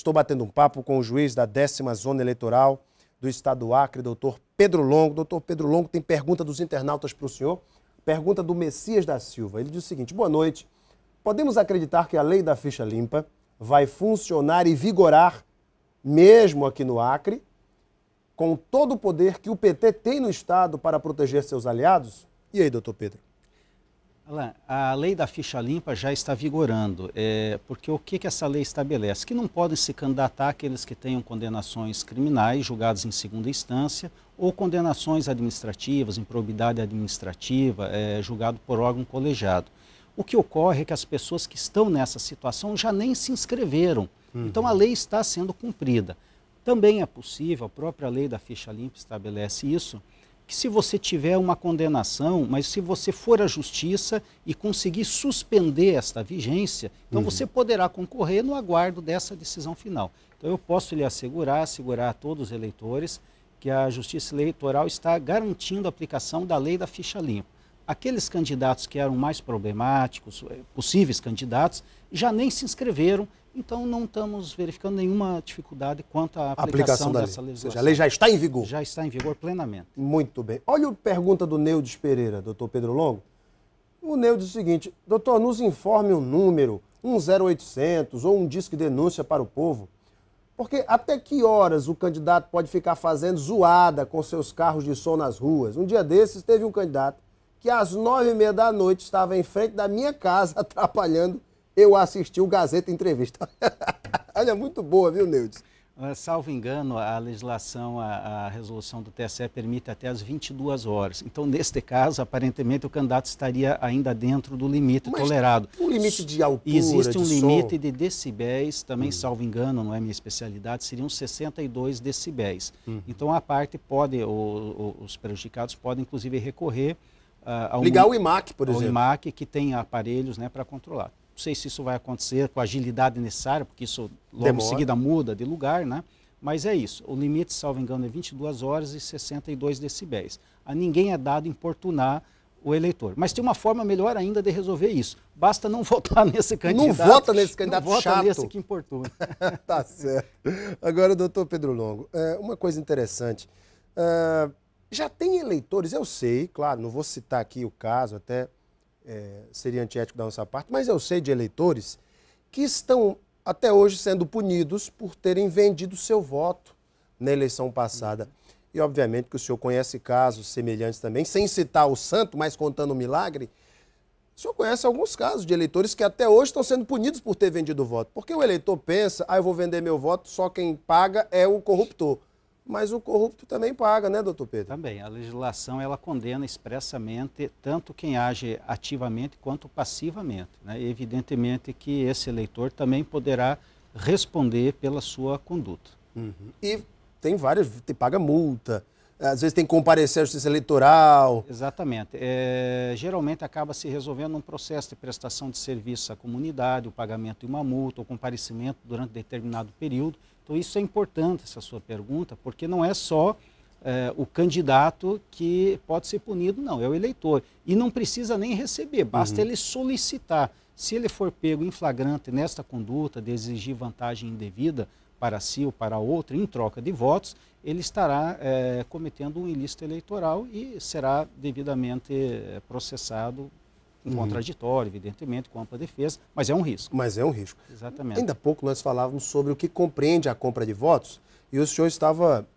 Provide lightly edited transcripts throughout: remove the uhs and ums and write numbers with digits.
estou batendo um papo com o juiz da 10ª Zona Eleitoral do Estado do Acre, doutor Pedro Longo. Doutor Pedro Longo, tem pergunta dos internautas para o senhor. Pergunta do Messias da Silva. Ele diz o seguinte: boa noite. Podemos acreditar que a lei da ficha limpa vai funcionar e vigorar mesmo aqui no Acre, com todo o poder que o PT tem no Estado para proteger seus aliados? E aí, doutor Pedro? Alain, a lei da ficha limpa já está vigorando, porque o que essa lei estabelece? Que não podem se candidatar aqueles que tenham condenações criminais julgadas em segunda instância ou condenações administrativas, improbidade administrativa, julgado por órgão colegiado. O que ocorre é que as pessoas que estão nessa situação já nem se inscreveram, então a lei está sendo cumprida. Também é possível, a própria lei da ficha limpa estabelece isso, que se você tiver uma condenação, mas se você for à justiça e conseguir suspender esta vigência, então você poderá concorrer no aguardo dessa decisão final. Então eu posso lhe assegurar a todos os eleitores que a Justiça Eleitoral está garantindo a aplicação da lei da ficha limpa. Aqueles candidatos que eram mais problemáticos, possíveis candidatos, já nem se inscreveram, então não estamos verificando nenhuma dificuldade quanto à aplicação dessa legislação. Ou seja, a lei já está em vigor? Já está em vigor plenamente. Muito bem. Olha a pergunta do Neudes Pereira, doutor Pedro Longo. O Neudes diz o seguinte: doutor, nos informe um número, um 0800 ou um disque denúncia para o povo, porque até que horas o candidato pode ficar fazendo zoada com seus carros de som nas ruas? Um dia desses teve um candidato que às 9h30 da noite estava em frente da minha casa atrapalhando eu assisti o Gazeta Entrevista. Olha, muito boa, viu, Neudes? Salvo engano, a legislação, a resolução do TSE permite até as 22 horas. Então, neste caso, aparentemente, o candidato estaria ainda dentro do limite tolerado. O limite de altura, existe um de limite som. de decibéis, também, salvo engano, não é minha especialidade, seriam 62 decibéis. Então, a parte pode, os prejudicados podem, inclusive, recorrer ao... Ligar o IMAC, por exemplo. Ao IMAC, que tem aparelhos, né, para controlar. Não sei se isso vai acontecer com a agilidade necessária, porque isso logo em seguida muda de lugar, né? Mas é isso. O limite, salvo engano, é 22 horas e 62 decibéis. A ninguém é dado importunar o eleitor. Mas tem uma forma melhor ainda de resolver isso. Basta não votar nesse candidato. Não vota nesse candidato não chato. Vota nesse que importuna. Tá certo. Agora, doutor Pedro Longo, uma coisa interessante. Já tem eleitores, eu sei, claro, não vou citar aqui o caso, até... seria antiético da nossa parte, mas eu sei de eleitores que estão até hoje sendo punidos por terem vendido seu voto na eleição passada. E obviamente que o senhor conhece casos semelhantes também, sem citar o santo, mas contando o milagre. O senhor conhece alguns casos de eleitores que até hoje estão sendo punidos por ter vendido o voto. Porque o eleitor pensa, eu vou vender meu voto, só quem paga é o corruptor. Mas o corrupto também paga, né, doutor Pedro? Também. A legislação, ela condena expressamente tanto quem age ativamente quanto passivamente, né? Evidentemente que esse eleitor também poderá responder pela sua conduta. E tem várias, paga multa, às vezes tem que comparecer à justiça eleitoral. Exatamente. Geralmente acaba se resolvendo um processo de prestação de serviço à comunidade, o pagamento de uma multa, o comparecimento durante determinado período. Então isso é importante, essa sua pergunta, porque não é só o candidato que pode ser punido, não, é o eleitor. E não precisa nem receber, basta ele solicitar. Se ele for pego em flagrante nesta conduta de exigir vantagem indevida para si ou para outro, em troca de votos, ele estará cometendo um ilícito eleitoral e será devidamente processado com contraditório, evidentemente, com ampla defesa, mas é um risco. Mas é um risco. Exatamente. Ainda há pouco nós falávamos sobre o que compreende a compra de votos e o senhor estava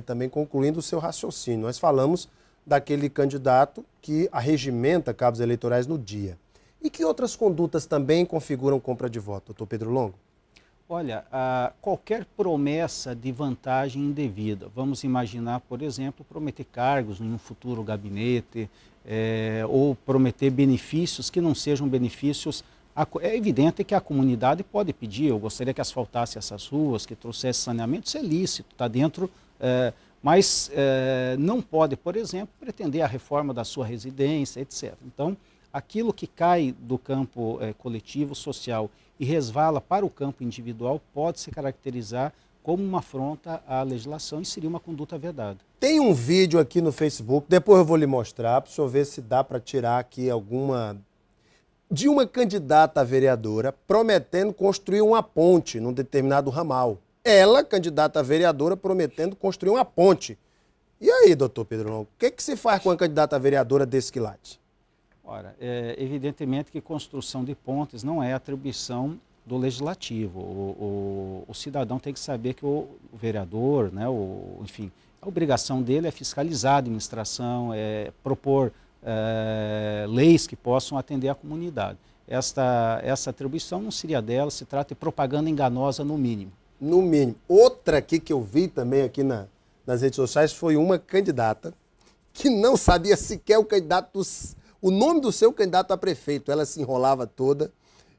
também concluindo o seu raciocínio. Nós falamos daquele candidato que arregimenta cabos eleitorais no dia. E que outras condutas também configuram compra de voto, doutor Pedro Longo? Olha, qualquer promessa de vantagem indevida, vamos imaginar, por exemplo, prometer cargos em um futuro gabinete, ou prometer benefícios que não sejam benefícios. É evidente que a comunidade pode pedir, eu gostaria que asfaltasse essas ruas, que trouxesse saneamento, isso é lícito, está dentro, mas não pode, por exemplo, pretender a reforma da sua residência, etc. Então, aquilo que cai do campo coletivo, social e resvala para o campo individual pode se caracterizar como uma afronta à legislação e seria uma conduta vedada. Tem um vídeo aqui no Facebook, depois eu vou lhe mostrar, para o senhor ver se dá para tirar aqui alguma... de uma candidata a vereadora prometendo construir uma ponte num determinado ramal. ela, candidata a vereadora, prometendo construir uma ponte. E aí, doutor Pedro Longo, o que se faz com uma candidata a vereadora desse quilate? Ora, evidentemente que construção de pontes não é atribuição do legislativo. O cidadão tem que saber que o vereador, né, enfim, a obrigação dele é fiscalizar a administração, propor leis que possam atender a comunidade. Essa atribuição não seria dela, se trata de propaganda enganosa no mínimo. No mínimo. Outra aqui que eu vi também aqui nas redes sociais foi uma candidata que não sabia sequer o nome do seu candidato a prefeito. Ela se enrolava toda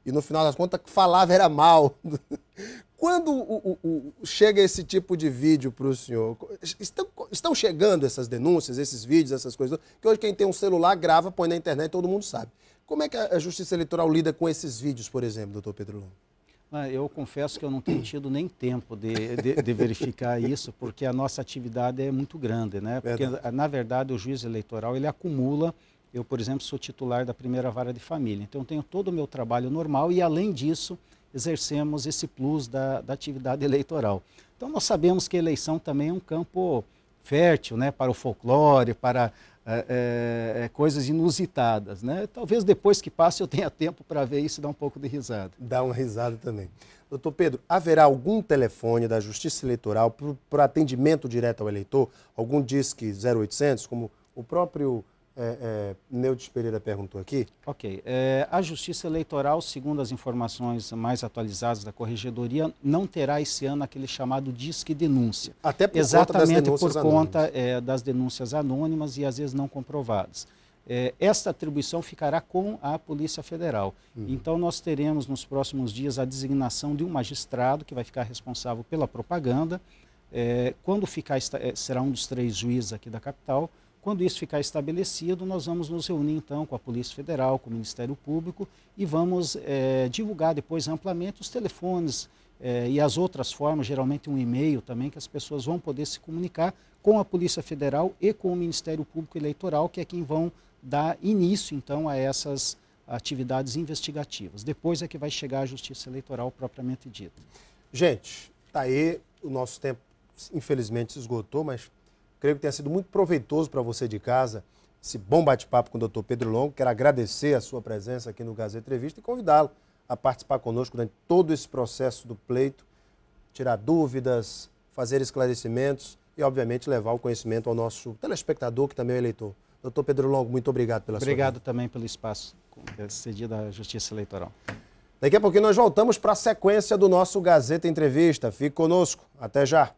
e no final das contas falava era mal. Quando chega esse tipo de vídeo para o senhor, estão chegando essas denúncias, esses vídeos, essas coisas, que hoje quem tem um celular grava, põe na internet, todo mundo sabe. Como é que a Justiça Eleitoral lida com esses vídeos, por exemplo, doutor Pedro Longo? Eu confesso que eu não tenho tido nem tempo de verificar isso, porque a nossa atividade é muito grande, né? Porque, na verdade, o juiz eleitoral, ele acumula. Eu, por exemplo, sou titular da primeira vara de família, então eu tenho todo o meu trabalho normal e, além disso, exercemos esse plus da atividade eleitoral. Então, nós sabemos que a eleição também é um campo fértil, né, para o folclore, para coisas inusitadas, né? Talvez depois que passe eu tenha tempo para ver isso e dar um pouco de risada. Dá uma risada também. Doutor Pedro, haverá algum telefone da Justiça Eleitoral para atendimento direto ao eleitor? Algum Disque 0800, como o próprio Neudes Pereira perguntou aqui? Ok. A Justiça Eleitoral, segundo as informações mais atualizadas da Corregedoria, não terá esse ano aquele chamado Disque Denúncia. Até por exatamente conta das denúncias por conta das denúncias anônimas e às vezes não comprovadas. Esta atribuição ficará com a Polícia Federal. Então nós teremos nos próximos dias a designação de um magistrado que vai ficar responsável pela propaganda. Quando será um dos 3 juízes aqui da capital. Quando isso ficar estabelecido, nós vamos nos reunir então com a Polícia Federal, com o Ministério Público e vamos divulgar depois amplamente os telefones e as outras formas, geralmente um e-mail também, que as pessoas vão poder se comunicar com a Polícia Federal e com o Ministério Público Eleitoral, que é quem vão dar início então a essas atividades investigativas. Depois é que vai chegar a Justiça Eleitoral propriamente dita. Gente, tá aí, o nosso tempo infelizmente se esgotou, mas creio que tenha sido muito proveitoso para você de casa, esse bom bate-papo com o doutor Pedro Longo. Quero agradecer a sua presença aqui no Gazeta Entrevista e convidá-lo a participar conosco durante todo esse processo do pleito, tirar dúvidas, fazer esclarecimentos e, obviamente, levar o conhecimento ao nosso telespectador, que também é eleitor. Doutor Pedro Longo, muito obrigado pela sua vida. Obrigado também pelo espaço cedido à Justiça Eleitoral. Daqui a pouquinho nós voltamos para a sequência do nosso Gazeta Entrevista. Fique conosco. Até já.